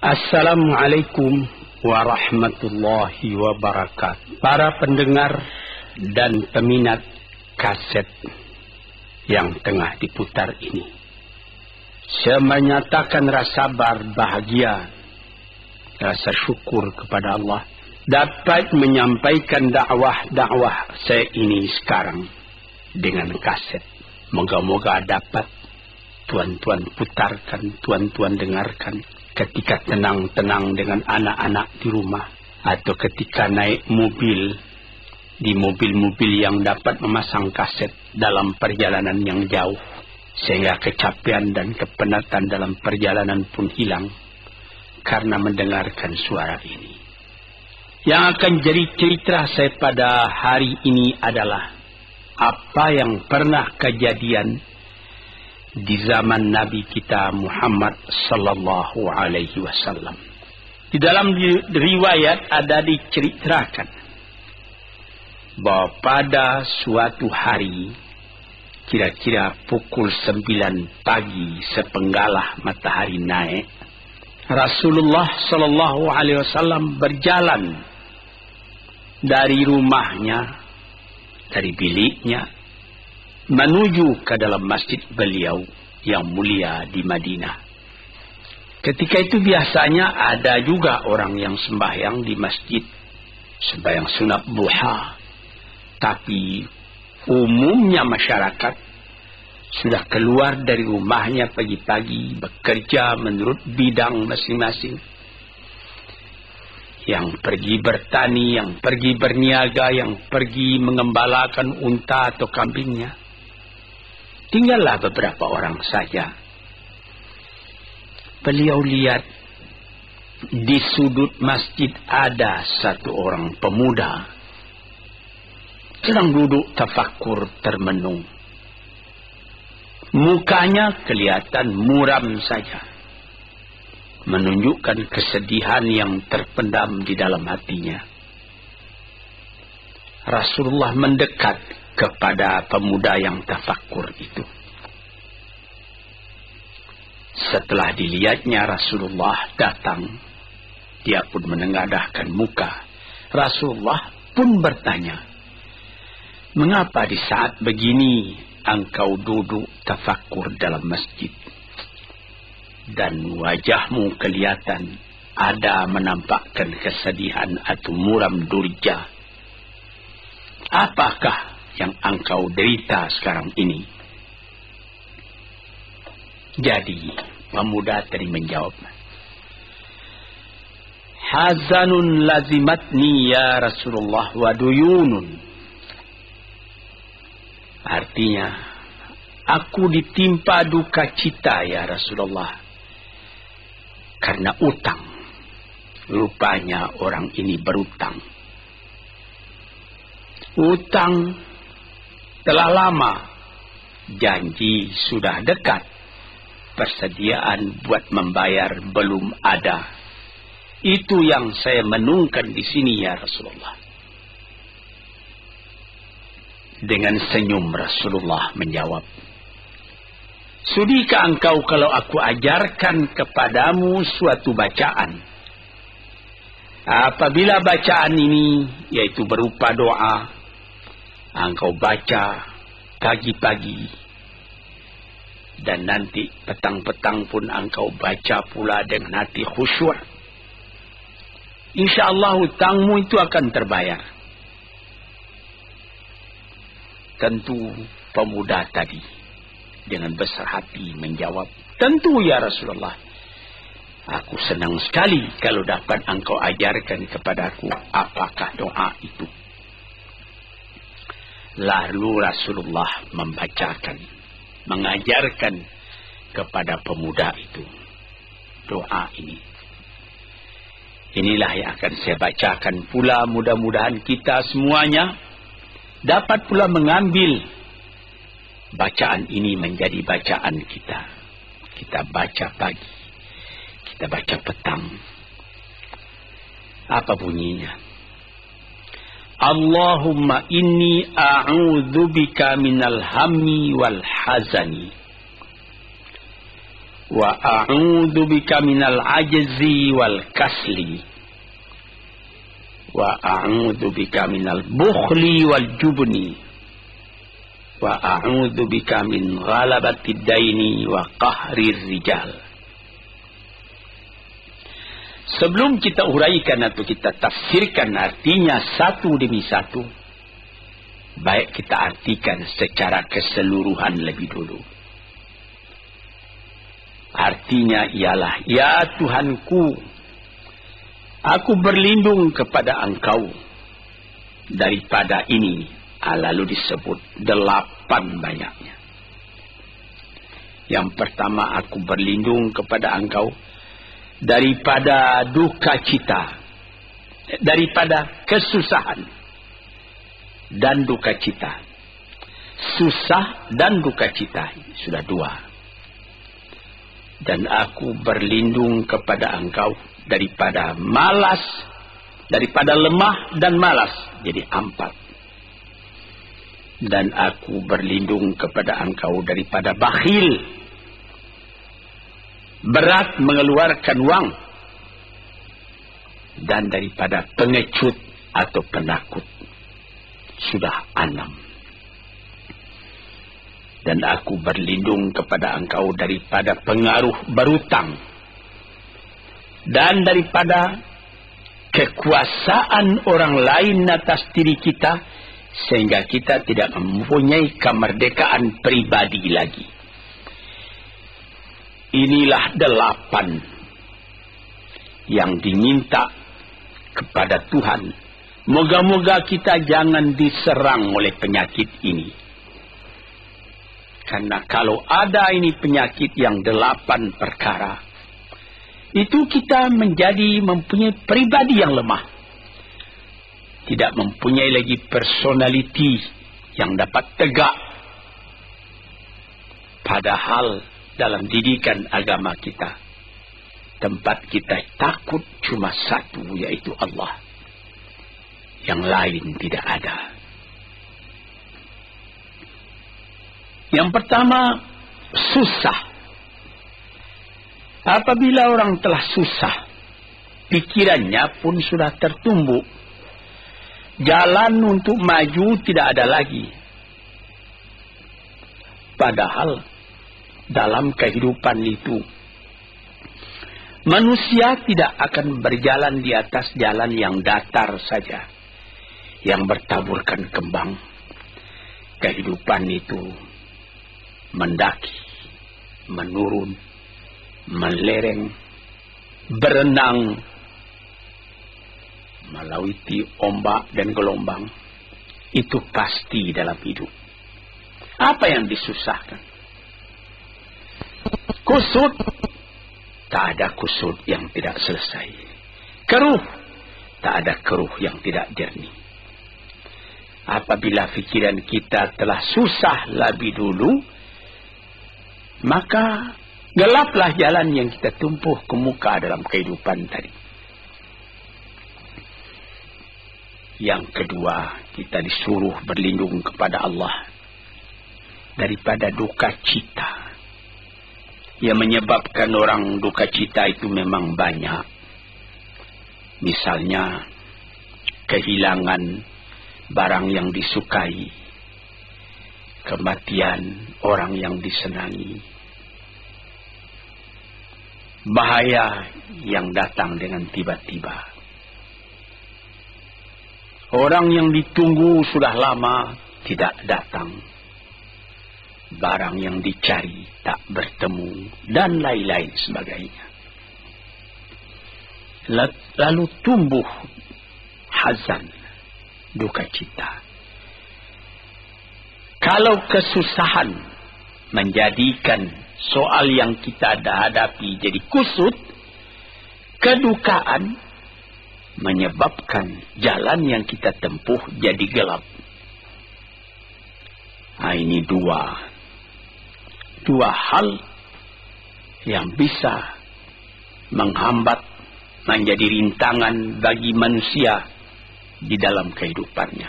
Assalamualaikum warahmatullahi wabarakatuh. Para pendengar dan peminat kaset yang tengah diputar ini, saya menyatakan rasa bahagia, rasa syukur kepada Allah dapat menyampaikan dakwah saya ini sekarang dengan kaset. Moga-moga dapat tuan-tuan putarkan, tuan-tuan dengarkan ketika tenang-tenang dengan anak-anak di rumah, atau ketika naik mobil, di mobil-mobil yang dapat memasang kaset dalam perjalanan yang jauh, sehingga kecapean dan kepenatan dalam perjalanan pun hilang karena mendengarkan suara ini. Yang akan jadi cerita saya pada hari ini adalah apa yang pernah kejadian di zaman Nabi kita Muhammad sallallahu alaihi wasallam. Di dalam riwayat ada diceritakan bahwa pada suatu hari, kira-kira pukul 9 pagi sepenggalah matahari naik, Rasulullah sallallahu alaihi wasallam berjalan dari rumahnya, dari biliknya, menuju ke dalam masjid beliau yang mulia di Madinah. Ketika itu biasanya ada juga orang yang sembahyang di masjid, sembahyang sunat duha. Tapi umumnya masyarakat sudah keluar dari rumahnya pagi-pagi, bekerja menurut bidang masing-masing. Yang pergi bertani, yang pergi berniaga, yang pergi mengembalakan unta atau kambingnya. Tinggallah beberapa orang saja. Beliau lihat di sudut masjid ada satu orang pemuda sedang duduk tafakkur termenung. Mukanya kelihatan muram saja, menunjukkan kesedihan yang terpendam di dalam hatinya. Rasulullah mendekat kepada pemuda yang tafakkur itu. Setelah dilihatnya Rasulullah datang, dia pun menengadahkan muka. Rasulullah pun bertanya, "Mengapa di saat begini engkau duduk tafakkur dalam masjid? Dan wajahmu kelihatan ada menampakkan kesedihan atau muram durja. Apakah yang engkau derita sekarang ini?" Jadi pemuda tadi menjawab, "Hazanun lazimatni ya Rasulullah wa duyunun." Artinya, aku ditimpa duka cita ya Rasulullah karena utang. Rupanya orang ini berutang. Utang telah lama, janji sudah dekat, persediaan buat membayar belum ada. Itu yang saya menungkan di sini ya Rasulullah. Dengan senyum Rasulullah menjawab, "Sudikah engkau kalau aku ajarkan kepadamu suatu bacaan? Apabila bacaan ini, yaitu berupa doa, engkau baca pagi-pagi, dan nanti petang-petang pun engkau baca pula dengan hati khusyuk, InsyaAllah hutangmu itu akan terbayar." Tentu pemuda tadi dengan besar hati menjawab, "Tentu ya Rasulullah. Aku senang sekali kalau dapat engkau ajarkan kepadaku apakah doa itu." Lalu Rasulullah membacakan, mengajarkan kepada pemuda itu doa ini. Inilah yang akan saya bacakan pula. Mudah-mudahan kita semuanya dapat pula mengambil bacaan ini menjadi bacaan kita. Kita baca pagi, kita baca petang. Apa bunyinya? Allahumma inni a'udzubika minal hammi wal hazani wa a'udzubika minal ajzi wal kasli, wa a'udzubika minal bukhli wal jubni, wa a'udzubika min ghalabatid daini wa qahrir rijal. Sebelum kita uraikan atau kita tafsirkan artinya satu demi satu, baik kita artikan secara keseluruhan lebih dulu. Artinya ialah, ya Tuhanku, aku berlindung kepada Engkau daripada ini. Lalu disebut 8 banyaknya. Yang pertama, aku berlindung kepada Engkau daripada duka cita, daripada kesusahan dan duka cita. Susah dan duka cita sudah 2. Dan aku berlindung kepada Engkau daripada malas, daripada lemah dan malas, jadi 4. Dan aku berlindung kepada Engkau daripada bakhil, berat mengeluarkan wang, dan daripada pengecut atau penakut, sudah 6. Dan aku berlindung kepada Engkau daripada pengaruh berutang, dan daripada kekuasaan orang lain atas diri kita, sehingga kita tidak mempunyai kemerdekaan pribadi lagi. Inilah 8 yang diminta kepada Tuhan. Moga-moga kita jangan diserang oleh penyakit ini. Karena kalau ada ini penyakit yang 8 perkara, itu kita mempunyai pribadi yang lemah. Tidak mempunyai lagi personality yang dapat tegak. Padahal dalam didikan agama kita, tempat kita takut cuma satu, yaitu Allah. Yang lain tidak ada. Yang pertama, susah. Apabila orang telah susah, pikirannya pun sudah tertumbuk. Jalan untuk maju tidak ada lagi. Padahal dalam kehidupan itu, manusia tidak akan berjalan di atas jalan yang datar saja, yang bertaburkan kembang. Kehidupan itu mendaki, menurun, melereng, berenang, melalui ombak dan gelombang. Itu pasti dalam hidup. Apa yang disusahkan? Kusut, tak ada kusut yang tidak selesai. Keruh, tak ada keruh yang tidak jernih. Apabila fikiran kita telah susah lebih dulu, maka gelaplah jalan yang kita tumpuh ke muka dalam kehidupan tadi. Yang kedua, kita disuruh berlindung kepada Allah daripada duka cita. Yang menyebabkan orang duka cita itu memang banyak. Misalnya, kehilangan barang yang disukai, kematian orang yang disenangi, bahaya yang datang dengan tiba-tiba, orang yang ditunggu sudah lama tidak datang, barang yang dicari tak bertemu, dan lain-lain sebagainya. Lalu tumbuh hazan, duka cita. Kalau kesusahan menjadikan soal yang kita hadapi jadi kusut, kedukaan menyebabkan jalan yang kita tempuh jadi gelap. Ini dua hal yang bisa menghambat, menjadi rintangan bagi manusia di dalam kehidupannya.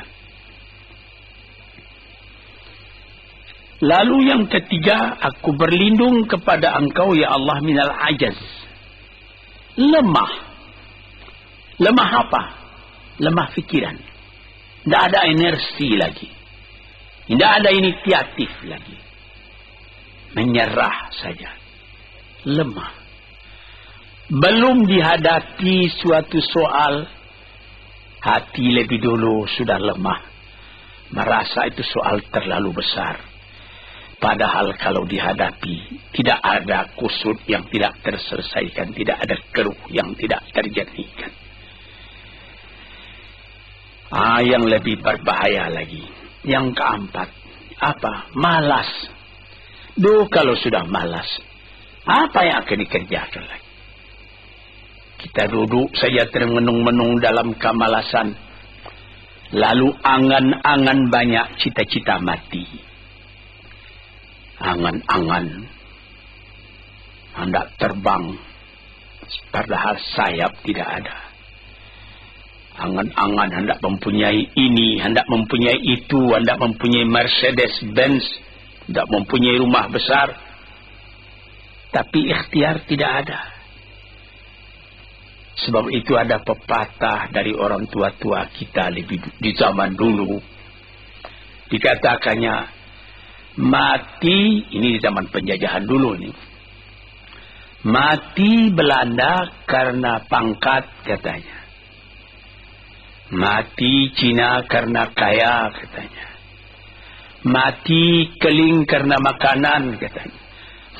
Lalu yang ketiga, aku berlindung kepada engkau ya Allah minal ajaz. Lemah. Lemah apa? Lemah fikiran. Tidak ada energi lagi. Tidak ada inisiatif lagi. Menyerah saja. Lemah. Belum dihadapi suatu soal, hati lebih dulu sudah lemah. Merasa itu soal terlalu besar. Padahal kalau dihadapi, tidak ada kusut yang tidak terselesaikan. Tidak ada keruh yang tidak terjernihkan. Yang lebih berbahaya lagi. Yang keempat. Apa? Malas. Kalau sudah malas, apa yang akan dikerjakan lagi? Kita duduk saja termenung-menung dalam kemalasan. Lalu angan-angan banyak, cita-cita mati. Angan-angan hendak terbang, padahal sayap tidak ada. Angan-angan hendak mempunyai ini, hendak mempunyai itu, hendak mempunyai Mercedes-Benz, hendak mempunyai rumah besar, tapi ikhtiar tidak ada. Sebab itu ada pepatah dari orang tua-tua kita di zaman dulu, dikatakannya, mati, ini di zaman penjajahan dulu nih. Mati Belanda karena pangkat katanya. Mati Cina karena kaya katanya. Mati Keling karena makanan katanya.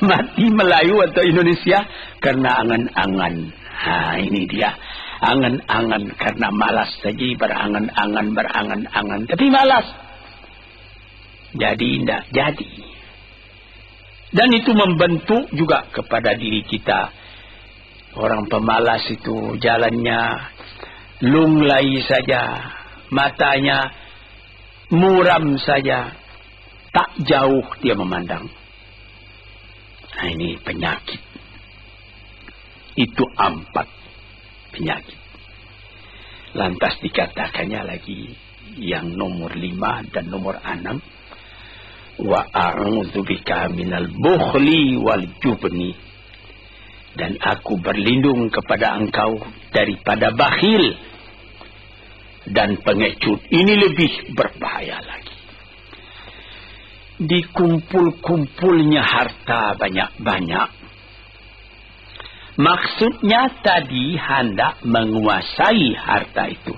Mati Melayu atau Indonesia karena angan-angan. Ini dia. Angan-angan karena malas saja, berangan-angan. Tapi malas. Jadi tidak jadi. Dan itu membentuk juga kepada diri kita. Orang pemalas itu jalannya lunglai saja, matanya muram saja, tak jauh dia memandang. Ini penyakit. Itu 4 penyakit. Lantas dikatakannya lagi yang nomor 5 dan nomor 6. Wa a'udzubika minal bukhli wal jubni, dan aku berlindung kepada engkau daripada bakhil dan pengecut. Ini lebih berbahaya lagi. Dikumpul-kumpulnya harta banyak-banyak, maksudnya tadi hendak menguasai harta itu.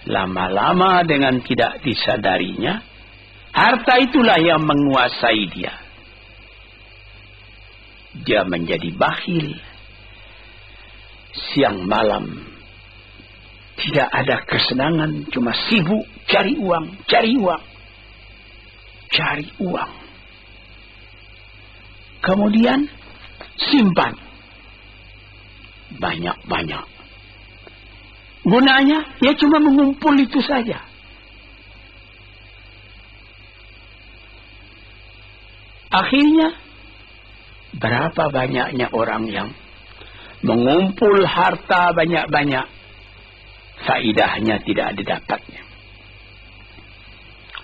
Lama-lama dengan tidak disadarinya, harta itulah yang menguasai dia. Dia menjadi bakhil. Siang malam tidak ada kesenangan, cuma sibuk cari uang. Kemudian simpan banyak-banyak. Gunanya ya cuma mengumpul itu saja. Akhirnya, berapa banyaknya orang yang mengumpul harta banyak-banyak, faidahnya tidak didapatnya.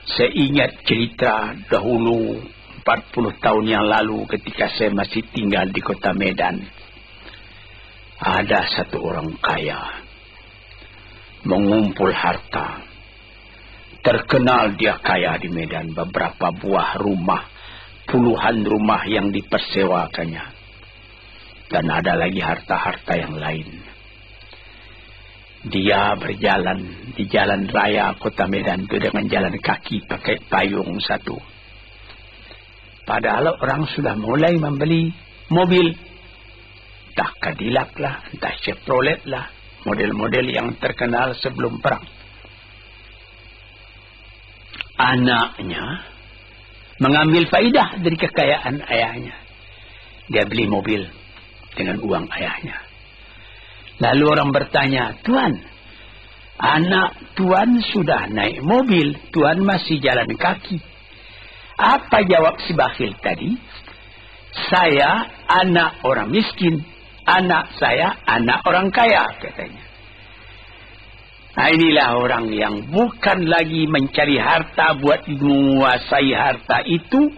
Saya ingat cerita dahulu, 40 tahun yang lalu ketika saya masih tinggal di kota Medan. Ada satu orang kaya, mengumpul harta. Terkenal dia kaya di Medan, beberapa buah rumah. Puluhan rumah yang dipersewakannya. Dan ada lagi harta-harta yang lain. Dia berjalan di jalan raya kota Medan itu dengan jalan kaki pakai payung satu. Padahal orang sudah mulai membeli mobil. Entah Cadillac lah, entah Chevrolet lah. Model-model yang terkenal sebelum perang. Anaknya mengambil faidah dari kekayaan ayahnya. Dia beli mobil dengan uang ayahnya. Lalu orang bertanya, Tuan, anak Tuan sudah naik mobil, Tuan masih jalan kaki. Apa jawab si bakhil tadi? Saya anak orang miskin, anak saya anak orang kaya, katanya. Inilah orang yang bukan lagi mencari harta buat menguasai harta itu,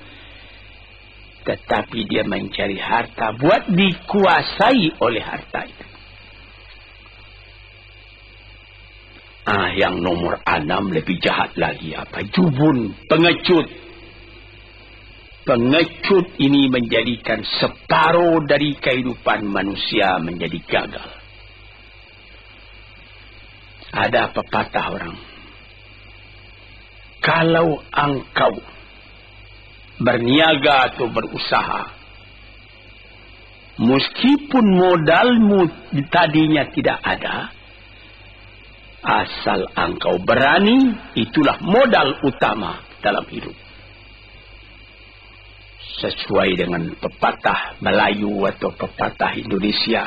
tetapi dia mencari harta buat dikuasai oleh harta itu. Yang nomor 6 lebih jahat lagi. Apa? Jubun, pengecut. Pengecut ini menjadikan separuh dari kehidupan manusia menjadi gagal. Ada pepatah orang, kalau engkau berniaga atau berusaha, meskipun modalmu tadinya tidak ada, asal engkau berani, itulah modal utama dalam hidup. Sesuai dengan pepatah Melayu atau pepatah Indonesia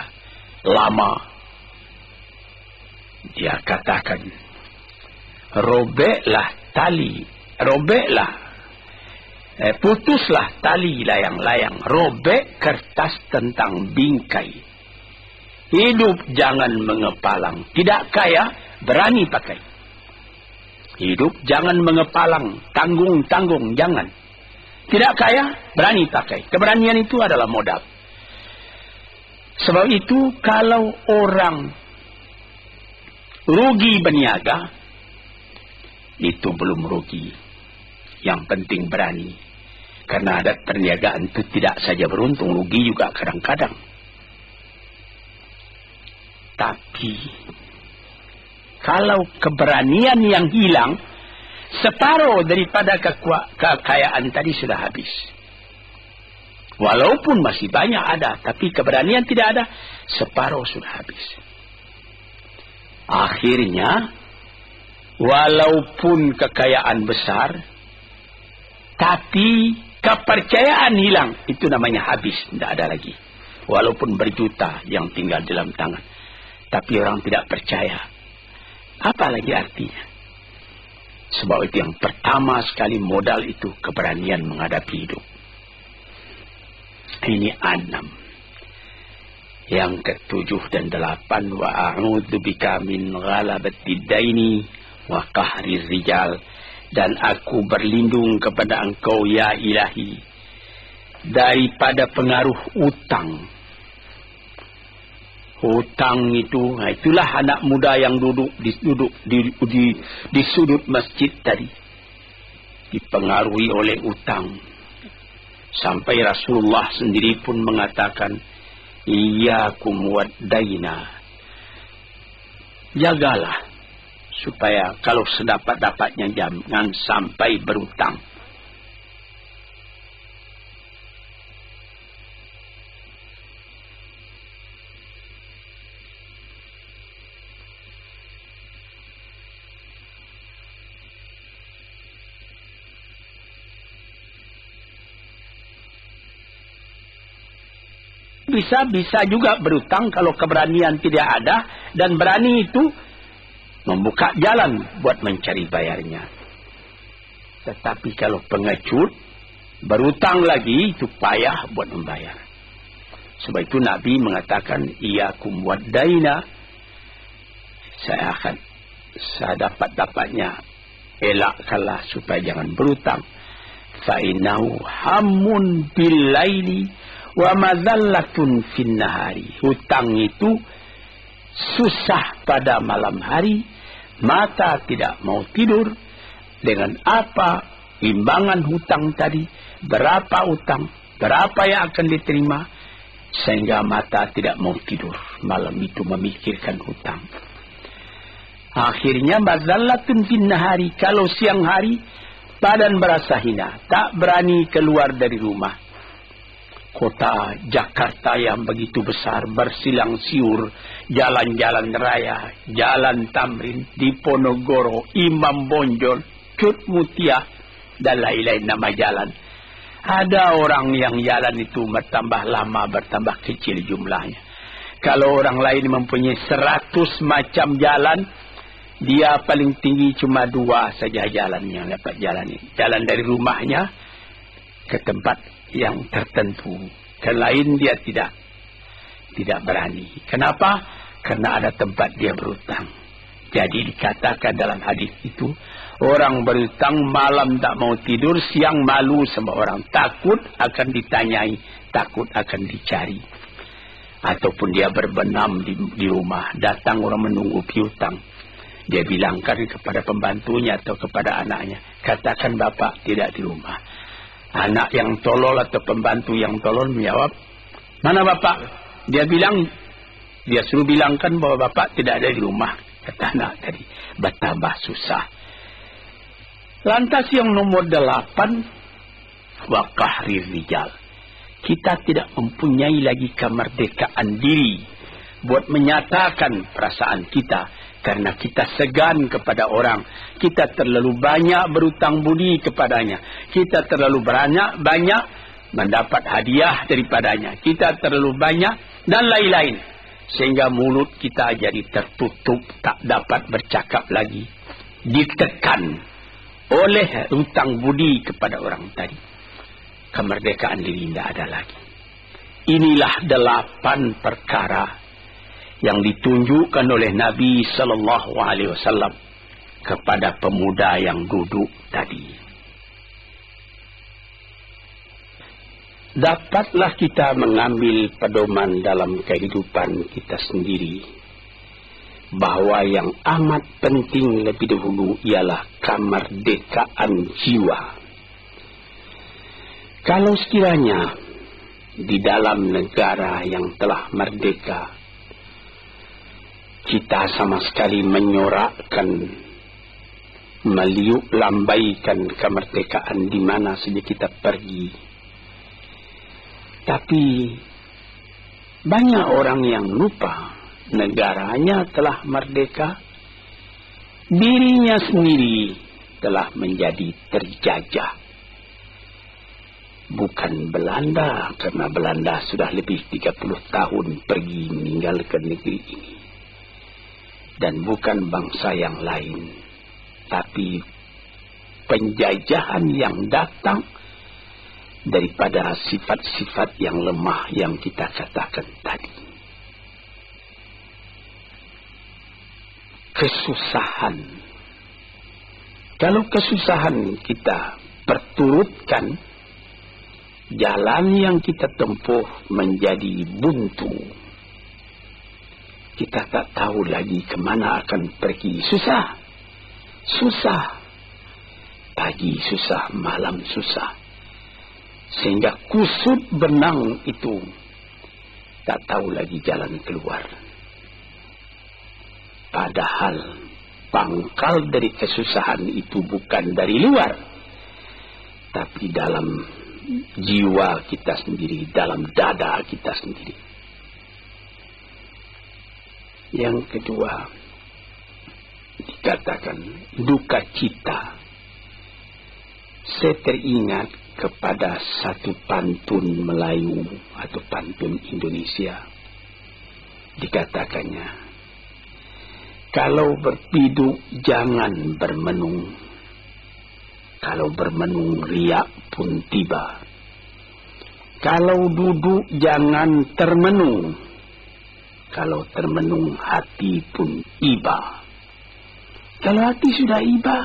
lama, dia katakan, putuslah tali layang-layang, robek kertas tentang bingkai. Hidup jangan mengepalang, tidak kaya berani pakai. Hidup jangan mengepalang, tanggung-tanggung, jangan. Tidak kaya, berani pakai. Keberanian itu adalah modal. Sebab itu, kalau orang rugi berniaga, itu belum rugi. Yang penting berani. Karena adat perniagaan itu tidak saja beruntung, rugi juga kadang-kadang. Tapi kalau keberanian yang hilang, separuh daripada kekayaan tadi sudah habis. Walaupun masih banyak ada, tapi keberanian tidak ada, separuh sudah habis. Akhirnya, walaupun kekayaan besar, tapi kepercayaan hilang, itu namanya habis, tidak ada lagi. Walaupun berjuta yang tinggal dalam tangan, tapi orang tidak percaya. Apa lagi artinya? Sebab itu yang pertama sekali modal itu keberanian menghadapi hidup. Ini 6. Yang ke-7 dan 8, wa a'udzu bika min ghalabati daini wa qahri rijal, dan aku berlindung kepada Engkau ya Ilahi daripada pengaruh utang. Hutang itu, itulah anak muda yang duduk di sudut masjid tadi, dipengaruhi oleh utang. Sampai Rasulullah sendiri pun mengatakan, iyyakum wad-daina. Jagalah supaya kalau sedapat-dapatnya jangan sampai berutang. Bisa juga berutang kalau keberanian tidak ada, dan berani itu membuka jalan buat mencari bayarnya. Tetapi kalau pengecut berutang lagi, itu payah buat membayar. Sebab itu Nabi mengatakan, iyyakum wad-daina, saya dapat-dapatnya elakkanlah supaya jangan berutang. Fa innahu hammun bil laili wa mazallatun fin nahari. Hutang itu susah pada malam hari, mata tidak mau tidur. Dengan apa imbangan hutang tadi, berapa hutang, berapa yang akan diterima, sehingga mata tidak mau tidur malam itu memikirkan hutang. Akhirnya mazallatun fin nahari, kalau siang hari badan berasa hina, tak berani keluar dari rumah. Kota Jakarta yang begitu besar, bersilang siur, jalan-jalan raya, jalan Tamrin, Diponegoro, Imam Bonjol, Cut Mutia, dan lain-lain nama jalan. Ada orang yang jalan itu bertambah lama, bertambah kecil jumlahnya. Kalau orang lain mempunyai 100 macam jalan, dia paling tinggi cuma 2 saja jalan yang dapat jalani. Jalan dari rumahnya ke tempat yang tertentu, ke lain dia tidak berani. Kenapa? Karena ada tempat dia berutang. Jadi dikatakan dalam hadis itu, orang berhutang malam tak mau tidur, siang malu sama orang. Takut akan ditanyai, takut akan dicari. Ataupun dia berbenam di rumah, datang orang menunggu piutang. Dia bilangkan kepada pembantunya atau kepada anaknya, katakan bapak tidak di rumah. Anak yang tolol atau pembantu yang tolol menjawab, mana bapak? Dia suruh bilangkan bahwa bapak tidak ada di rumah. Kata anak tadi, bertambah susah. Lantas yang nomor 8, wa qahrir rijal. Kita tidak mempunyai lagi kemerdekaan diri buat menyatakan perasaan kita, karena kita segan kepada orang. Kita terlalu banyak berutang budi kepadanya. Kita terlalu banyak mendapat hadiah daripadanya. Kita terlalu banyak dan lain-lain. Sehingga mulut kita jadi tertutup, tak dapat bercakap lagi. Ditekan oleh hutang budi kepada orang tadi. Kemerdekaan diri tidak ada lagi. Inilah 8 perkara yang ditunjukkan oleh Nabi Sallallahu Alaihi Wasallam kepada pemuda yang duduk tadi. Dapatlah kita mengambil pedoman dalam kehidupan kita sendiri, bahwa yang amat penting lebih dahulu ialah kemerdekaan jiwa. Kalau sekiranya di dalam negara yang telah merdeka, kita sama sekali menyorakkan, meliuk lambaikan kemerdekaan di mana saja kita pergi. Tapi banyak orang yang lupa negaranya telah merdeka, dirinya sendiri telah menjadi terjajah. Bukan Belanda, karena Belanda sudah lebih 30 tahun pergi meninggalkan negeri ini. Dan bukan bangsa yang lain, tapi penjajahan yang datang daripada sifat-sifat yang lemah yang kita katakan tadi. Kesusahan. Kalau kesusahan kita perturutkan, jalan yang kita tempuh menjadi buntu. Kita tak tahu lagi kemana akan pergi. Susah. Pagi susah, malam susah. Sehingga kusut benang itu tak tahu lagi jalan keluar. Padahal pangkal dari kesusahan itu bukan dari luar, tapi dalam jiwa kita sendiri, dalam dada kita sendiri. Yang kedua, dikatakan duka cita. Saya teringat kepada satu pantun Melayu atau pantun Indonesia. Dikatakannya, kalau berpiduk jangan bermenung, kalau bermenung riak pun tiba, kalau duduk jangan termenung, kalau termenung hati pun iba. Kalau hati sudah iba,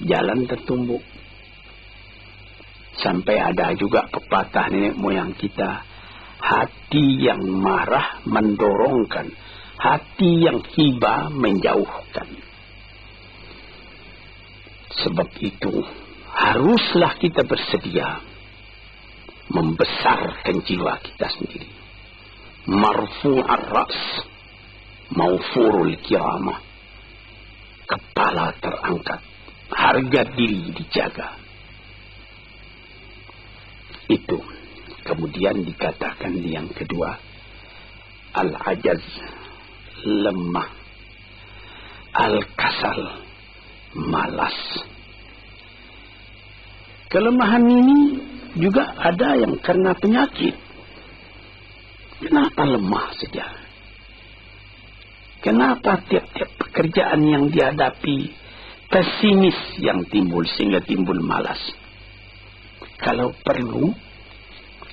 jalan tertumbuk. Sampai ada juga pepatah nenek moyang kita, hati yang marah mendorongkan, hati yang hibah menjauhkan. Sebab itu haruslah kita bersedia membesarkan jiwa kita sendiri. Marfu'ar ra's, maufurul kiramah. Kepala terangkat, harga diri dijaga. Itu. Kemudian dikatakan yang kedua, al-ajaz, lemah, al-kasal, malas. Kelemahan ini juga ada yang karena penyakit. Kenapa lemah saja? Kenapa tiap-tiap pekerjaan yang dihadapi pesimis yang timbul sehingga timbul malas? Kalau perlu,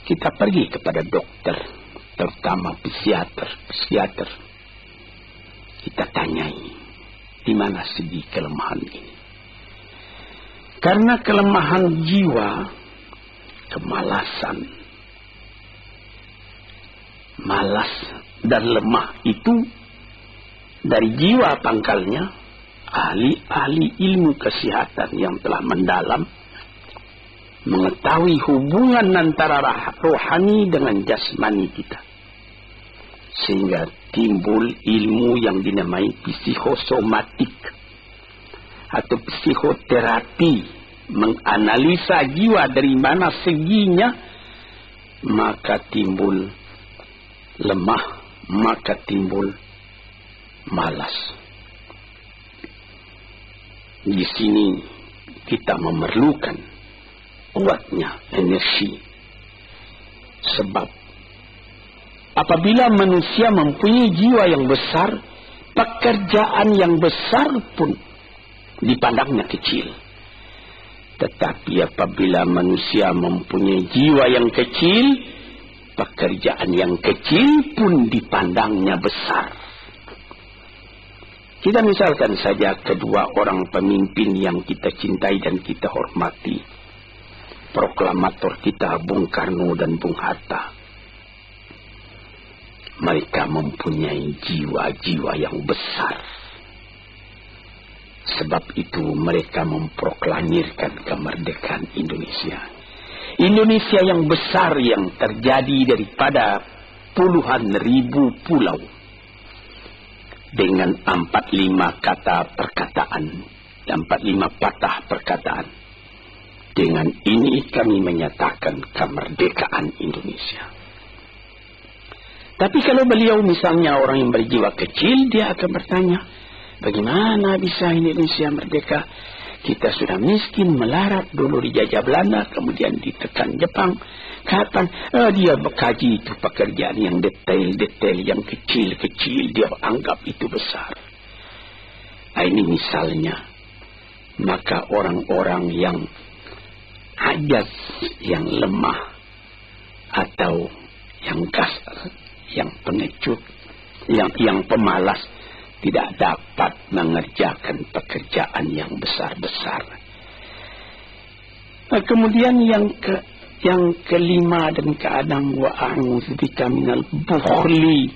kita pergi kepada dokter, terutama psikiater. Kita tanyai, di mana segi kelemahan ini? Karena kelemahan jiwa, kemalasan, malas dan lemah itu dari jiwa pangkalnya. Ahli-ahli ilmu kesehatan yang telah mendalam mengetahui hubungan antara rohani dengan jasmani kita, sehingga timbul ilmu yang dinamai psikosomatik atau psikoterapi, menganalisa jiwa dari mana seginya, maka timbul lemah, maka timbul malas. Di sini kita memerlukan kuatnya energi. Sebab apabila manusia mempunyai jiwa yang besar, pekerjaan yang besar pun dipandangnya kecil. Tetapi apabila manusia mempunyai jiwa yang kecil, pekerjaan yang kecil pun dipandangnya besar. Kita misalkan saja kedua orang pemimpin yang kita cintai dan kita hormati. Proklamator kita Bung Karno dan Bung Hatta. Mereka mempunyai jiwa-jiwa yang besar. Sebab itu mereka memproklamirkan kemerdekaan Indonesia. Indonesia yang besar yang terjadi daripada puluhan ribu pulau. Dengan 45 kata perkataan, 45 patah perkataan. Dengan ini kami menyatakan kemerdekaan Indonesia. Tapi kalau beliau misalnya orang yang berjiwa kecil, dia akan bertanya, bagaimana bisa Indonesia merdeka? Kita sudah miskin, melarat, dulu dijajah Belanda, kemudian ditekan Jepang. Kapan? Dia berkaji itu pekerjaan yang detail-detail, yang kecil-kecil, dia anggap itu besar. Ini misalnya. Maka orang-orang yang ajaz, yang lemah, atau yang kasar, yang pengecut, yang pemalas, tidak dapat mengerjakan pekerjaan yang besar-besar. Kemudian yang kelima dan keenam, wa a'udzubika minal bukhli.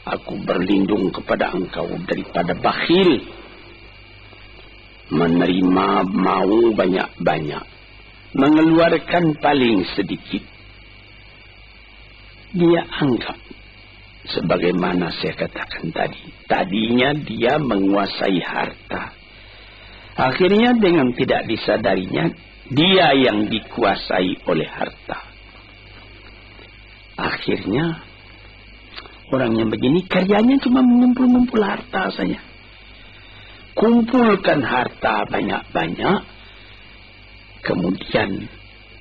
Aku berlindung kepada engkau daripada bakhil. Menerima mau banyak-banyak, mengeluarkan paling sedikit. Dia anggap, sebagaimana saya katakan tadi, tadinya dia menguasai harta. Akhirnya dengan tidak disadarinya, dia yang dikuasai oleh harta. Akhirnya orang yang begini kerjanya cuma mengumpul-ngumpul harta saja. Kumpulkan harta banyak-banyak, kemudian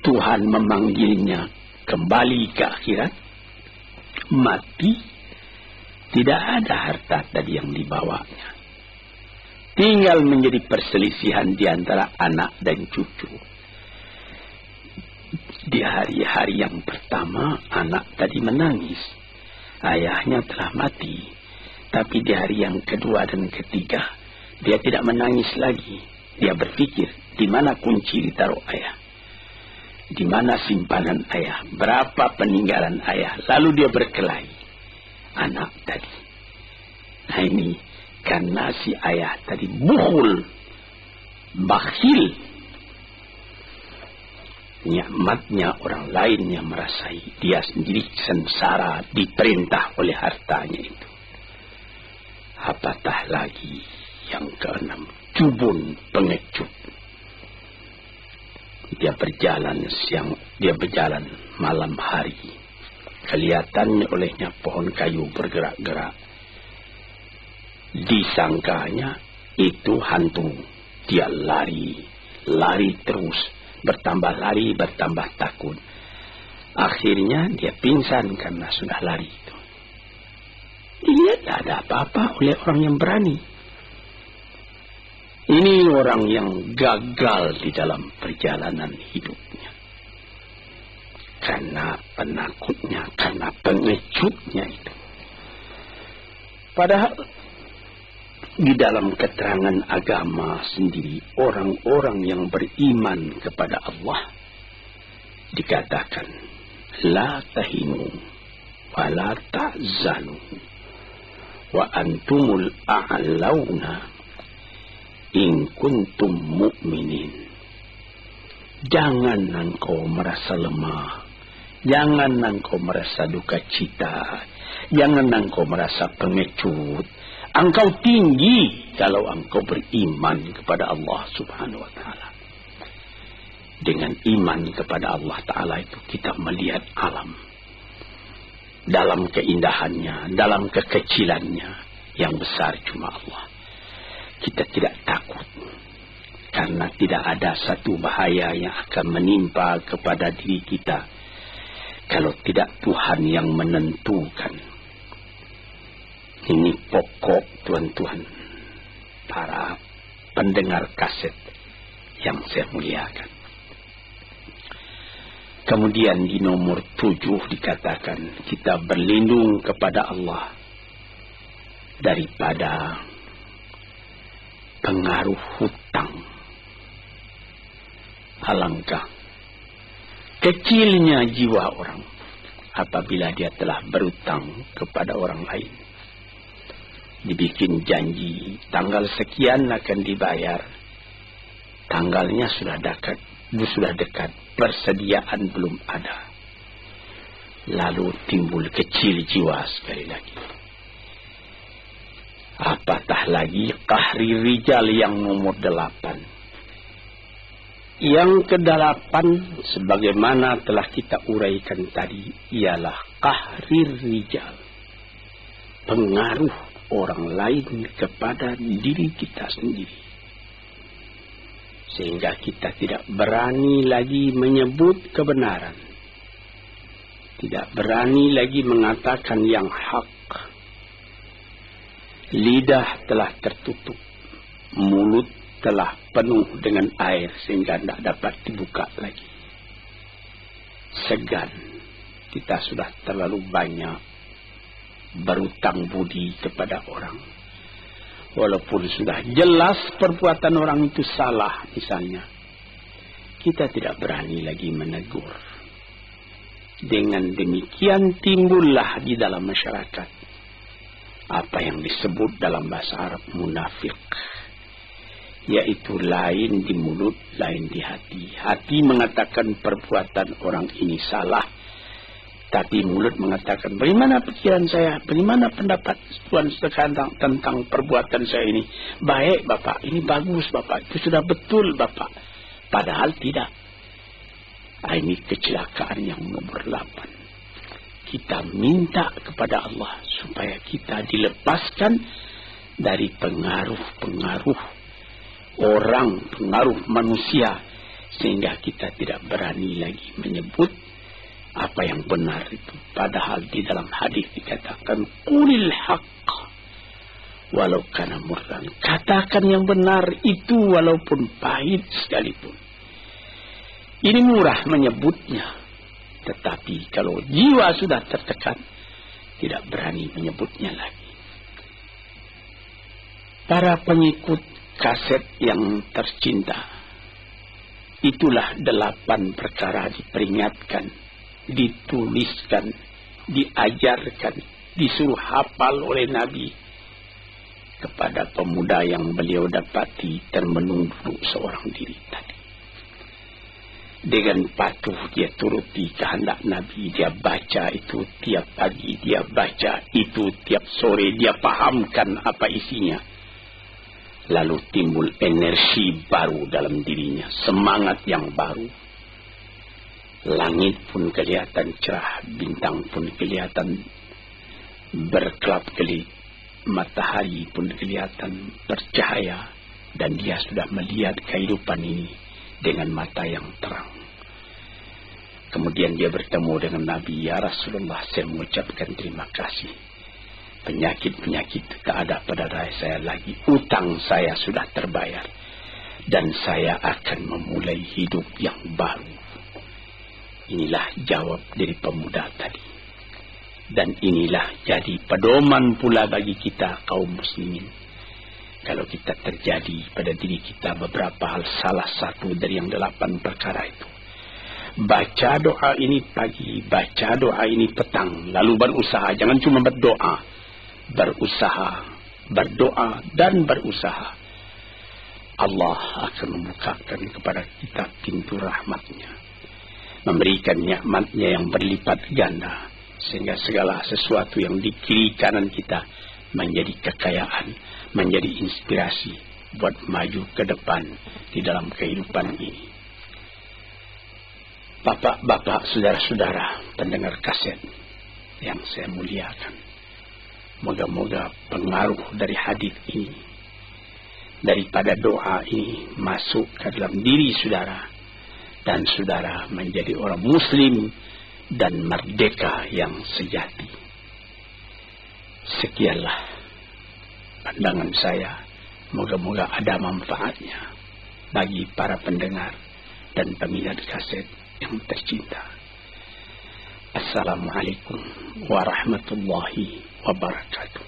Tuhan memanggilnya kembali ke akhirat, mati, tidak ada harta tadi yang dibawanya. Tinggal menjadi perselisihan di antara anak dan cucu. Di hari-hari yang pertama, anak tadi menangis. Ayahnya telah mati. Tapi di hari yang kedua dan ketiga, dia tidak menangis lagi. Dia berpikir, di mana kunci ditaruh ayah? Di mana simpanan ayah? Berapa peninggalan ayah? Lalu dia berkelahi. Anak tadi. Nah ini, karena si ayah tadi bukhul, bakhil, nikmatnya orang lain yang merasai, dia sendiri sengsara diperintah oleh hartanya itu. Apatah lagi yang keenam, jubun, pengecut. Dia berjalan siang, dia berjalan malam hari. Kelihatannya olehnya pohon kayu bergerak-gerak. Disangkanya itu hantu. Dia lari terus. Bertambah lari, bertambah takut. Akhirnya dia pingsan karena sudah lari itu. Dilihat tidak ada apa-apa oleh orang yang berani. Ini orang yang gagal di dalam perjalanan hidupnya. Karena penakutnya, karena pengecutnya itu. Padahal Di dalam keterangan agama sendiri, orang-orang yang beriman kepada Allah dikatakan la tahinu wa la tahzanu wa antumul a'launa in kuntum mu'minin. Jangan engkau merasa lemah, jangan engkau merasa duka cita, jangan engkau merasa pengecut. Engkau tinggi kalau engkau beriman kepada Allah Subhanahu wa ta'ala. Dengan iman kepada Allah Ta'ala itu kita melihat alam dalam keindahannya, dalam kekecilannya. Yang besar cuma Allah. Kita tidak takut karena tidak ada satu bahaya yang akan menimpa kepada diri kita kalau tidak Tuhan yang menentukan. Ini pokok tuan-tuan para pendengar kaset yang saya muliakan. Kemudian di nomor 7 dikatakan kita berlindung kepada Allah daripada pengaruh hutang. Alangkah kecilnya jiwa orang apabila dia telah berutang kepada orang lain. Dibikin janji tanggal sekian akan dibayar, tanggalnya sudah dekat, persediaan belum ada, lalu timbul kecil jiwa sekali lagi. Apatah lagi qahri rijal yang nomor 8. Yang ke-8 sebagaimana telah kita uraikan tadi ialah qahri rijal, pengaruh orang lain kepada diri kita sendiri, sehingga kita tidak berani lagi menyebut kebenaran, tidak berani lagi mengatakan yang hak. Lidah telah tertutup, mulut telah penuh dengan air sehingga tidak dapat dibuka lagi. Segan, kita sudah terlalu banyak berutang budi kepada orang. Walaupun sudah jelas perbuatan orang itu salah misalnya, kita tidak berani lagi menegur. Dengan demikian timbullah di dalam masyarakat apa yang disebut dalam bahasa Arab munafik, yaitu lain di mulut, lain di hati. Hati mengatakan perbuatan orang ini salah, tapi mulut mengatakan, bagaimana pikiran saya, bagaimana pendapat Tuhan tentang perbuatan saya ini. Baik Bapak, ini bagus Bapak, itu sudah betul Bapak. Padahal tidak. Ini kecelakaan yang nomor 8. Kita minta kepada Allah supaya kita dilepaskan dari pengaruh-pengaruh orang, pengaruh manusia, sehingga kita tidak berani lagi menyebut apa yang benar itu. Padahal di dalam hadis dikatakan qulil haqq walau kana murran. Katakan yang benar itu walaupun pahit sekalipun. Ini murah menyebutnya, tetapi kalau jiwa sudah tertekan, tidak berani menyebutnya lagi. Para pengikut kaset yang tercinta, itulah 8 perkara diperingatkan, dituliskan, diajarkan, disuruh hafal oleh Nabi kepada pemuda yang beliau dapati termenung duduk seorang diri tadi. Dengan patuh dia turuti kehendak Nabi, dia baca itu tiap pagi, dia baca itu tiap sore, dia pahamkan apa isinya. Lalu timbul energi baru dalam dirinya, semangat yang baru. Langit pun kelihatan cerah, bintang pun kelihatan berkelap-kelip, matahari pun kelihatan bercahaya, dan dia sudah melihat kehidupan ini dengan mata yang terang. Kemudian dia bertemu dengan Nabi, ya Rasulullah, saya mengucapkan terima kasih. Penyakit-penyakit tak ada pada diri saya lagi. Utang saya sudah terbayar. Dan saya akan memulai hidup yang baru. Inilah jawab dari pemuda tadi. Dan inilah jadi pedoman pula bagi kita kaum muslimin. Kalau kita terjadi pada diri kita beberapa hal, salah satu dari yang 8 perkara itu, baca doa ini pagi, baca doa ini petang, lalu berusaha. Jangan cuma berdoa, berusaha, berdoa dan berusaha. Allah akan membukakan kepada kita pintu rahmatnya, memberikan nikmatnya yang berlipat ganda, sehingga segala sesuatu yang di kiri kanan kita menjadi kekayaan, menjadi inspirasi buat maju ke depan di dalam kehidupan ini. Bapak-bapak, saudara-saudara pendengar kaset yang saya muliakan, moga-moga pengaruh dari hadis ini, daripada doa ini masuk ke dalam diri saudara, dan saudara menjadi orang muslim dan merdeka yang sejati. Sekianlah pandangan saya. Moga-moga ada manfaatnya bagi para pendengar dan peminat kaset yang tercinta. Assalamualaikum warahmatullahi wabarakatuh.